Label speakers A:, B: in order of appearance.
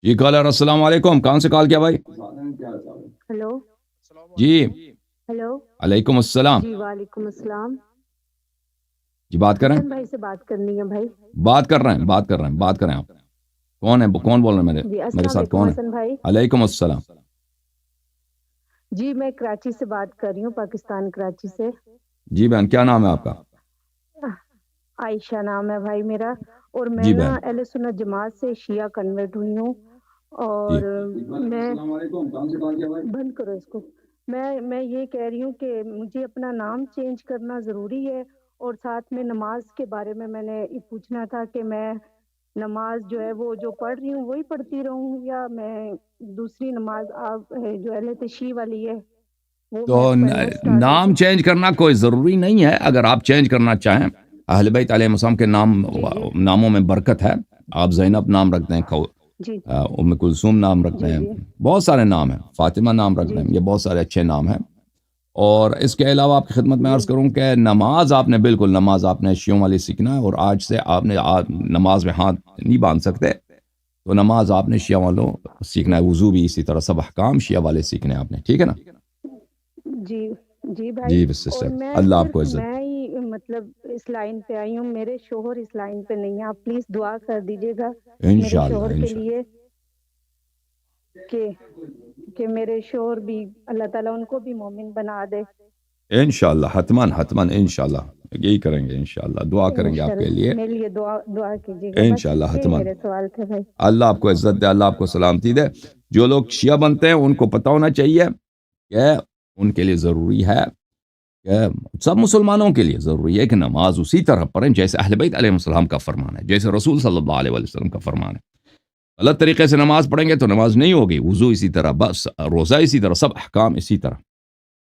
A: جی collar السلام علیکم، کہاں سے کال کیا بھائی؟
B: ہلو
A: جی
B: ہلو
A: علیکم السلام.
B: جی وعلیکم السلام.
A: جی بات کریں.
B: حسن بھائی سے بات کرنی ہے بھائی.
A: بات کر رہے ہیں بات کریں آپ. کون ہے، کون بول رہے ہیں
B: جی
A: میرے
B: السلام
A: ساتھ
B: علیکم
A: کون ہے؟
B: حسن بھائی.
A: علیکم السلام.
B: جی میں کراچی سے بات کر رہی ہوں، پاکستان کراچی سے.
A: جی بہن کیا نام ہے آپ کا؟
B: عائشہ نام ہے بھائی میرا، اور میں
A: جی
B: نا
A: بہن.
B: اہل سنت جماعت سے شیعہ کنورٹ ہوئی ہوں.
A: جی
B: اور میں بند کرو اس کو. میں یہ کہہ رہی ہوں کہ مجھے اپنا نام چینج کرنا ضروری ہے، اور ساتھ میں نماز کے بارے میں نے یہ پوچھنا تھا کہ میں نماز جو ہے وہ جو پڑھ رہی ہوں وہی پڑھتی رہوں، یا میں دوسری نماز آپ جو اہل تشیع والی ہے وہ
A: تو
B: میں پڑھنا سٹارٹ کر
A: نام
B: دوں.
A: چینج کرنا کوئی ضروری نہیں ہے. اگر آپ چینج کرنا چاہیں، اہل بیت علیہ السلام کے
B: جی جی
A: ناموں میں برکت ہے. آپ زینب نام رکھتے ہیں،
B: جی
A: ام کلثوم نام رکھتے
B: جی
A: ہیں،
B: جی
A: بہت سارے نام ہیں، فاطمہ نام رکھتے
B: جی
A: ہیں، یہ بہت سارے اچھے نام ہیں. اور اس کے علاوہ آپ کی خدمت میں
B: جی
A: عرض کروں کہ نماز آپ نے شیعوں والی سیکھنا ہے، اور آج سے آپ نے نماز میں ہاتھ نہیں باندھ سکتے، تو نماز آپ نے شیعہ والوں سیکھنا ہے. وضو بھی اسی طرح، سب احکام شیعہ والے سیکھنے ہیں آپ نے، ٹھیک ہے نا؟
B: جی جی بھائی.
A: جی سسٹر،
B: اور میں
A: اللہ آپ کو
B: صرف
A: عزت.
B: میں ہی مطلب اس لائن پہ آئی ہوں، میرے شوہر اس لائن پہ نہیں ہے. آپ پلیز دعا کر دیجیے گا میرے
A: انشاءاللہ
B: شوہر کے
A: انشاءاللہ
B: لیے کہ میرے شوہر بھی اللہ تعالیٰ ان کو بھی مومن بنا دے.
A: انشاءاللہ حتماً انشاءاللہ یہی کریں گے، انشاءاللہ دعا کریں گے آپ کے لیے.
B: انشاءاللہ میرے لیے دعا کیجیے گا. بس
A: انشاءاللہ
B: یہی
A: حتماً.
B: میرے سوال تھے بھائی.
A: اللہ آپ کو عزت دے، اللہ آپ کو سلامتی دے. جو لوگ شیعہ بنتے ہیں ان کو پتہ ہونا چاہیے کہ ان کے لیے ضروری ہے کہ سب مسلمانوں کے لیے ضروری ہے کہ نماز اسی طرح پڑھیں جیسے اہل بیت علیہ السلام کا فرمان ہے، جیسے رسول صلی اللہ علیہ وسلم کا فرمان ہے. غلط طریقے سے نماز پڑھیں گے تو نماز نہیں ہوگی. وضو اسی طرح، بس روزہ اسی طرح، سب احکام اسی طرح.